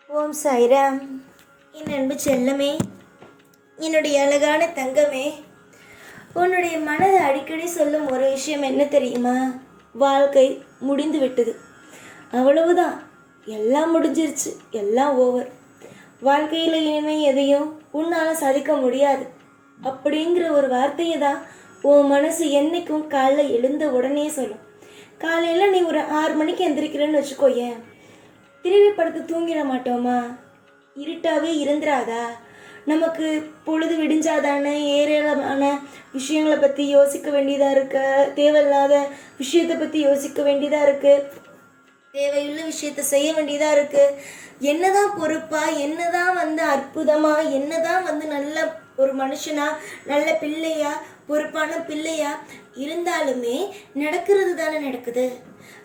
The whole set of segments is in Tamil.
ஓம் சாய்ராம். என் அன்பு செல்லமே, என்னுடைய அழகான தங்கமே, உன்னுடைய மனதை அடிக்கடி சொல்லும் ஒரு விஷயம் என்ன தெரியுமா? வாழ்க்கை முடிந்து விட்டது, அவ்வளவுதான், எல்லாம் முடிஞ்சிருச்சு, எல்லாம் ஓவர். வாழ்க்கையில் இனிமேல் எதையும் உன்னால் சாதிக்க முடியாது அப்படிங்கிற ஒரு வார்த்தையை தான் உன் மனசு என்றைக்கும் காலைல எழுந்த உடனே சொல்லும். காலையில் நீ ஒரு 6 மணிக்கு எந்திரிக்கிறேன்னு வச்சுக்கோயேன், திரும்பி படுத்து தூங்கிட மாட்டோமா? இருட்டாகவே இருந்துராதா? நமக்கு பொழுது விடிஞ்சாதானே ஏராளமான விஷயங்களை பற்றி யோசிக்க வேண்டியதாக இருக்க, தேவையில்லாத விஷயத்தை பற்றி யோசிக்க வேண்டியதாக இருக்குது, தேவையுள்ள விஷயத்தை செய்ய வேண்டியதாக இருக்குது. என்னதான் பொறுப்பாக, என்னதான் அற்புதமாக, என்னதான் நல்ல ஒரு மனுஷனா, நல்ல பிள்ளையா, பொறுப்பான பிள்ளையா இருந்தாலுமே நடக்கிறது தானே நடக்குது.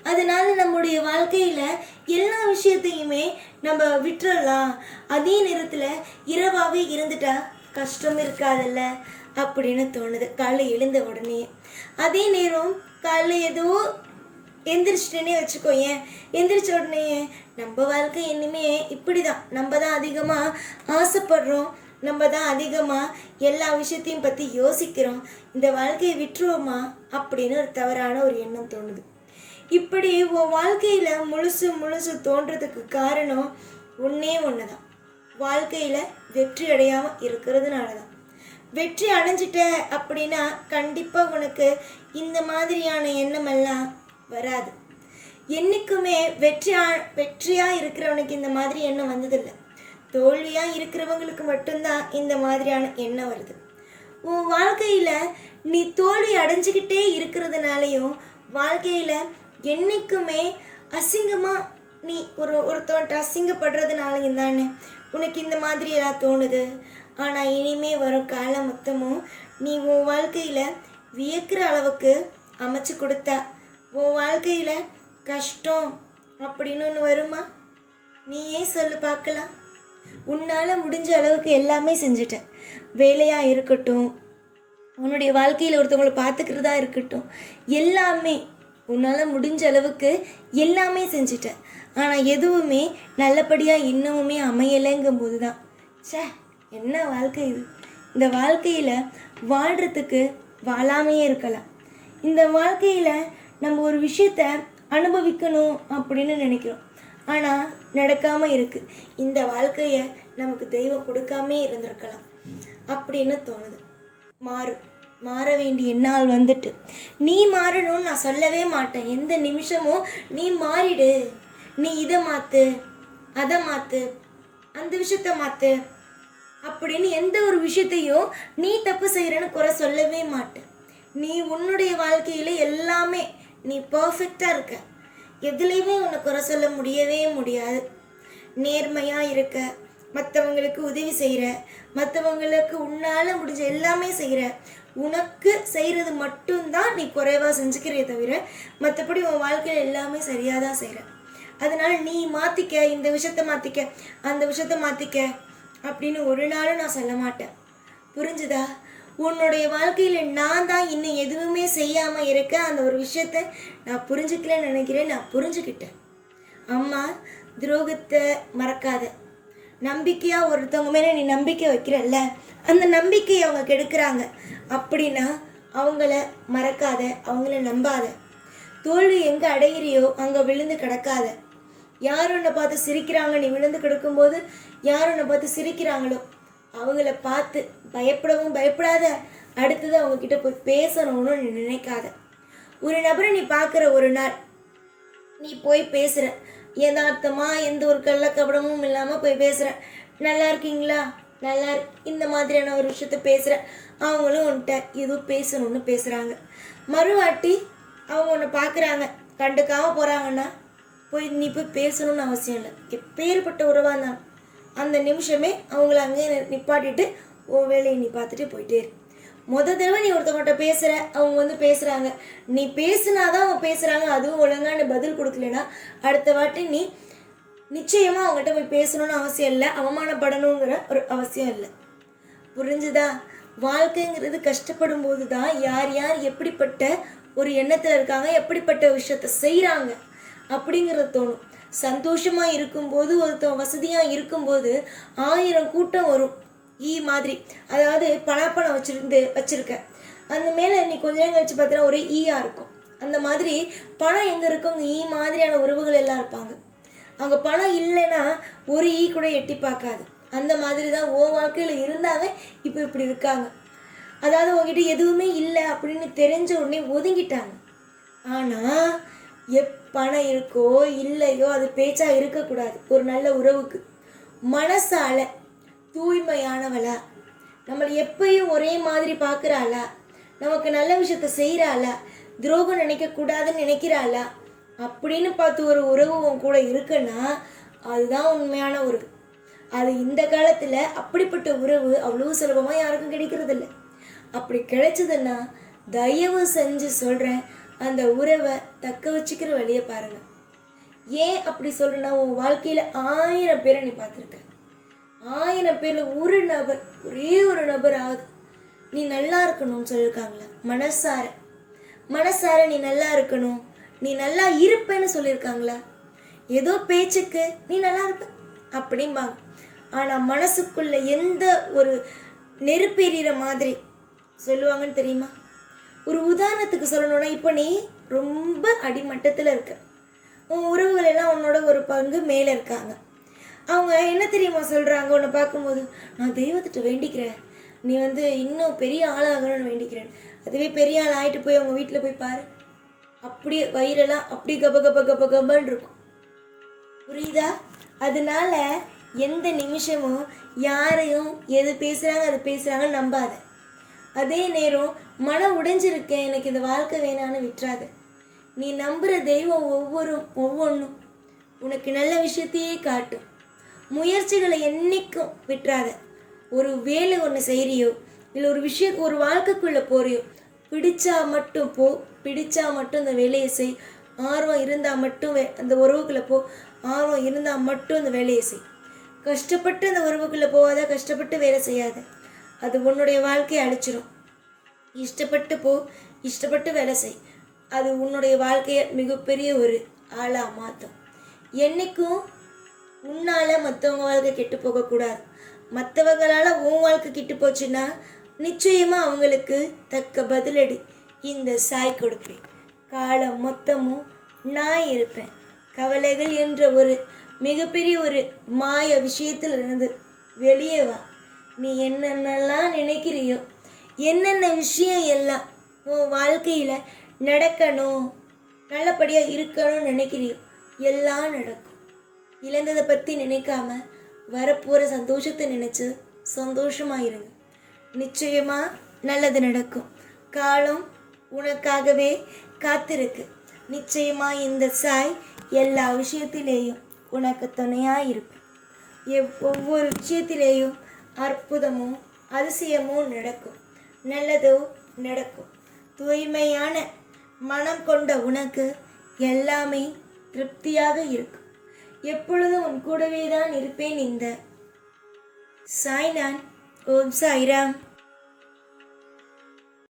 அதனால நம்முடைய வாழ்க்கையில் எல்லா விஷயத்தையுமே நம்ம விட்டுறலாம். அதே நேரத்தில் இரவாகவே இருந்துட்டா கஷ்டம் இருக்காதுல்ல அப்படின்னு தோணுது காலைல எழுந்த உடனே. அதே நேரம் காலைல ஏதோ எந்திரிச்சிட்டேனே வச்சுக்கோயேன், எந்திரிச்ச உடனே நம்ம வாழ்க்கை இனிமே இப்படி தான், நம்ம தான் அதிகமாக ஆசைப்படுறோம், நம்ம தான் அதிகமாக எல்லா விஷயத்தையும் பற்றி யோசிக்கிறோம், இந்த வாழ்க்கையை விட்டுருவோமா அப்படின்னு ஒரு தவறான ஒரு எண்ணம் தோணுது. இப்படி உன் வாழ்க்கையில் முழுசு தோன்றதுக்கு காரணம் ஒன்றே ஒன்று தான், வாழ்க்கையில் வெற்றி அடையாமல் இருக்கிறதுனால தான். வெற்றி அடைஞ்சிட்ட அப்படின்னா கண்டிப்பாக உனக்கு இந்த மாதிரியான எண்ணமெல்லாம் வராது. என்றைக்குமே வெற்றியாக இருக்கிறவனுக்கு இந்த மாதிரி எண்ணம் வந்ததில்லை. தோல்வியாக இருக்கிறவங்களுக்கு மட்டும்தான் இந்த மாதிரியான எண்ணம் வருது. உன் வாழ்க்கையில் நீ தோல்வி அடைஞ்சிக்கிட்டே இருக்கிறதுனாலையும் வாழ்க்கையில் என்றைக்குமே அசிங்கமாக நீ ஒருத்தவன்ட்ட அசிங்கப்படுறதுனாலையும் தானே உனக்கு இந்த மாதிரி எல்லாம் தோணுது. ஆனால் இனிமே வரும் காலம் மொத்தமும் நீ உன் வாழ்க்கையில் வியக்கிற அளவுக்கு அமைச்சு கொடுத்தா உன் வாழ்க்கையில் கஷ்டம் அப்படின்னு ஒன்று வருமா? நீயே சொல்லு பார்க்கலாம். உன்னால் முடிஞ்ச அளவுக்கு எல்லாமே செஞ்சுட்ட. வேலையாக இருக்கட்டும், உன்னுடைய வாழ்க்கையில் ஒருத்தவங்களை பார்த்துக்கிறதா இருக்கட்டும், எல்லாமே உன்னால் முடிஞ்ச அளவுக்கு எல்லாமே செஞ்சுட்ட. ஆனால் எதுவுமே நல்லபடியாக இன்னமுமே அமையலைங்கும் போது தான் என்ன வாழ்க்கை இது? இந்த வாழ்க்கையில் வாழ்கிறதுக்கு வாழாமையே இருக்கலாம். இந்த வாழ்க்கையில் நம்ம ஒரு விஷயத்த அனுபவிக்கணும் அப்படின்னு நினைக்கிறோம், ஆனால் நடக்காமல் இருக்குது. இந்த வாழ்க்கையை நமக்கு தெய்வம் கொடுக்காமே இருந்திருக்கலாம் அப்படின்னு தோணுது. மாற வேண்டிய நாள் வந்துட்டு. நீ மாறணும்னு நான் சொல்லவே மாட்டேன். எந்த நிமிஷமும் நீ மாறிடு, நீ இதை மாற்று, அதை மாற்று, அந்த விஷயத்த மாற்று அப்படின்னு எந்த ஒரு விஷயத்தையும் நீ தப்பு செய்கிறன்னு குறை சொல்லவே மாட்டேன். நீ உன்னுடைய வாழ்க்கையில் எல்லாமே நீ பர்ஃபெக்டாக இருக்க, எதுலேயுமே உன்னை குறை சொல்ல முடியவே முடியாது. நேர்மையாக இருக்க, மற்றவங்களுக்கு உதவி செய்கிற, மற்றவங்களுக்கு உன்னால் முடிஞ்ச எல்லாமே செய்கிற, உனக்கு செய்கிறது மட்டும்தான் நீ குறைவாக செஞ்சுக்கிறே தவிர மற்றபடி உன் வாழ்க்கையில் எல்லாமே சரியாக தான் செய்கிற. அதனால் நீ மாற்றிக்க, இந்த விஷயத்த மாற்றிக்க, அந்த விஷயத்த மாற்றிக்க அப்படின்னு ஒரு நாளும் நான் சொல்ல மாட்டேன். புரிஞ்சுதா? உன்னுடைய வாழ்க்கையில் நான் தான் இன்னும் எதுவுமே செய்யாமல் இருக்க. அந்த ஒரு விஷயத்த நான் புரிஞ்சுக்கலன்னு நினைக்கிறேன், நான் புரிஞ்சுக்கிட்டேன். அம்மா, துரோகத்தை மறக்காத. நம்பிக்கையாக ஒருத்தவங்க மேலே நீ நம்பிக்கை வைக்கிறல்ல, அந்த நம்பிக்கையை அவங்க கெடுக்கிறாங்க அப்படின்னா அவங்கள மறக்காத, அவங்கள நம்பாத. தோல்வி எங்கே அடையிறியோ அங்கே விழுந்து கிடக்காத. யார் உன்னை பார்த்து சிரிக்கிறாங்க, நீ விழுந்து கிடக்கும்போது யார் உன்னை பார்த்து சிரிக்கிறாங்களோ அவங்கள பார்த்து பயப்படவும் பயப்படாத. அடுத்தது அவங்கக்கிட்ட போய் பேசணும்னு நீ நினைக்காத. ஒரு நபரை நீ பார்க்குற ஒரு நாள் நீ போய் பேசுகிற, யதார்த்தமாக எந்த ஒரு கள்ளக்கபடமும் இல்லாமல் போய் பேசுகிற, நல்லா இருக்கீங்களா, நல்லா இந்த மாதிரியான ஒரு விஷயத்த பேசுகிற, அவங்களும் உன்கிட்ட ஏதோ பேசணும்னு பேசுகிறாங்க. மறுவாட்டி அவங்க உன்னை பார்க்குறாங்க, கண்டுக்காமல் போகிறாங்கன்னா நீ போய் பேசணும்னு அவசியம் இல்லை. எப்பேற்பட்ட உறவாக இருந்தாலும் அந்த நிமிஷமே அவங்கள அங்கேயே நிப்பாட்டிட்டு உன் வேலையை நீ பார்த்துட்டு போயிட்டே இரு. தடவை நீ ஒருத்தவங்கள்ட்ட பேசுகிற, அவங்க பேசுகிறாங்க, நீ பேசுனாதான் அவங்க பேசுகிறாங்க, அதுவும் ஒழுங்கான பதில் கொடுக்கலன்னா அடுத்த வாட்டி நீ நிச்சயமாக அவங்ககிட்ட போய் பேசணும்னு அவசியம் இல்லை, அவமானப்படணுங்கிற ஒரு அவசியம் இல்லை. புரிஞ்சுதா? வாழ்க்கைங்கிறது கஷ்டப்படும் போது தான் யார் யார் எப்படிப்பட்ட ஒரு எண்ணத்தில் இருக்காங்க, எப்படிப்பட்ட விஷயத்த செய்கிறாங்க அப்படிங்கிறது தோணும். சந்தோஷமாக இருக்கும்போது, ஒருத்தன் வசதியாக இருக்கும்போது 1000 கூட்டம் வரும். மாதிரி, அதாவது பலாப்பழம் வச்சுருக்க அந்த மேலே நீ கொஞ்ச நேரம் கழிச்சு பார்த்தீங்கன்னா ஒரே இருக்கும். அந்த மாதிரி பணம் எங்கே இருக்கும், மாதிரியான உறவுகள் எல்லாம் இருப்பாங்க. அங்கே பணம் இல்லைன்னா ஒரு கூட எட்டி பார்க்காது. அந்த மாதிரி தான் ஓ வாழ்க்கையில் இருந்தாவே இப்போ இப்படி இருக்காங்க. அதாவது உங்ககிட்ட எதுவுமே இல்லை அப்படின்னு தெரிஞ்ச உடனே ஒதுங்கிட்டாங்க. ஆனால் பணம் இருக்கோ இல்லையோ அது பேச்சாக இருக்கக்கூடாது. ஒரு நல்ல உறவுக்கு மனசால தூய்மையானவளா, நம்மளை எப்பயும் ஒரே மாதிரி பார்க்குறாளா, நமக்கு நல்ல விஷயத்த செய்கிறாளா, துரோகம் நினைக்கக்கூடாதுன்னு நினைக்கிறாளா அப்படின்னு பார்த்து ஒரு உறவு உன் கூட இருக்குன்னா அதுதான் உண்மையான உறவு. அது இந்த காலத்தில் அப்படிப்பட்ட உறவு அவ்வளோ சுலபமாக யாருக்கும் கிடைக்கிறதில்ல. அப்படி கிடைச்சதுன்னா தயவு செஞ்சு சொல்கிறேன், அந்த உறவை தக்க வச்சுக்கிற வழியை பாருங்கள். ஏன் அப்படி சொல்கிறேன்னா, உன் வாழ்க்கையில் 1000 பேரை நீ பார்த்துருக்க. 1000 பேரில் ஒரு நபர், ஒரே ஒரு நபராவது நீ நல்லா இருக்கணும்னு சொல்லியிருக்காங்களா? மனசார நீ நல்லா இருக்கணும், நீ நல்லா இருப்பேன்னு சொல்லியிருக்காங்களா? ஏதோ பேச்சுக்கு நீ நல்லா இருப்ப அப்படிம்பாங்க. ஆனால் மனசுக்குள்ள எந்த ஒரு நெருப்பெறிகிற மாதிரி சொல்லுவாங்கன்னு தெரியுமா? ஒரு உதாரணத்துக்கு சொல்லணும்னா, இப்போ நீ ரொம்ப அடிமட்டத்தில் இருக்க, உன் உறவுகள் எல்லாம் உன்னோட ஒரு பங்கு மேலே இருக்காங்க. அவங்க என்ன தெரியுமா சொல்கிறாங்க? உன்னை பார்க்கும்போது, நான் தெய்வத்திட்ட வேண்டிக்கிறேன், நீ இன்னும் பெரிய ஆளாகணும்னு வேண்டிக்கிறேன். அதுவே பெரிய ஆள் ஆகிட்டு போய் அவங்க வீட்டில் போய் பாரு, அப்படியே வயிறெல்லாம் அப்படி கபன்னு இருக்கும். புரியுதா? அதனால எந்த நிமிஷமும் யாரையும் எது பேசுகிறாங்க அது பேசுகிறாங்கன்னு நம்பாத. அதே நேரம் மனம் உடைஞ்சிருக்கேன், எனக்கு இந்த வாழ்க்கை வேணான்னு விட்டுறாத. நீ நம்புகிற தெய்வம் ஒவ்வொன்றும் உனக்கு நல்ல விஷயத்தையே காட்டும். முயற்சிகளை என்னைக்கும் விட்டுறாத. ஒரு வேலை ஒன்று செய்கிறியோ இல்லை ஒரு வாழ்க்கைக்குள்ளே போறியோ, பிடிச்சா மட்டும் போ, பிடிச்சா மட்டும் அந்த வேலையை செய். ஆர்வம் இருந்தால் மட்டும் அந்த உறவுக்குள்ளே போ, ஆர்வம் இருந்தால் மட்டும் அந்த வேலையை செய். கஷ்டப்பட்டு அந்த உறவுக்குள்ளே போகாத, கஷ்டப்பட்டு வேலை செய்யாத, அது உன்னுடைய வாழ்க்கையை அழிச்சிடும். இஷ்டப்பட்டு போ, இஷ்டப்பட்டு வேலை செய், அது உன்னுடைய வாழ்க்கையை மிகப்பெரிய ஒரு ஆளாக மாற்றும். என்றைக்கும் உன்னால் மற்றவங்க வாழ்க்கை கெட்டு போகக்கூடாது. மற்றவங்களால் உன் வாழ்க்கை கெட்டு போச்சுன்னா நிச்சயமாக அவங்களுக்கு தக்க பதிலடி இந்த சாய் கொடுப்பேன். காலம் மொத்தமும் நான் இருப்பேன். கவலைகள் என்ற ஒரு மிகப்பெரிய ஒரு மாய விஷயத்தில் இருந்து வெளியே வா. நீ என்னென்னலாம் நினைக்கிறியோ, என்னென்ன விஷயம் எல்லாம் உன் வாழ்க்கையில் நடக்கணும், நல்லபடியாக இருக்கணும்னு நினைக்கிறியோ எல்லாம் நடக்கும். இழந்ததை பற்றி நினைக்காம வரப்போகிற சந்தோஷத்தை நினச்சி சந்தோஷமாக இருங்க. நிச்சயமாக நல்லது நடக்கும். காலம் உனக்காகவே காத்திருக்கு. நிச்சயமாக இந்த சாய் எல்லா விஷயத்திலேயும் உனக்கு துணையாக இருப்பேன். ஒவ்வொரு விஷயத்திலேயும் அற்புதமும் அதிசயமும் நடக்கும், நல்லதோ நடக்கும். தூய்மையான மனம் கொண்ட உனக்கு எல்லாமே திருப்தியாக இருக்கும். எப்பொழுதும் உன் கூடவே தான் இருப்பேன். இந்த சாய்நான். ஓம் சாய்ராம்.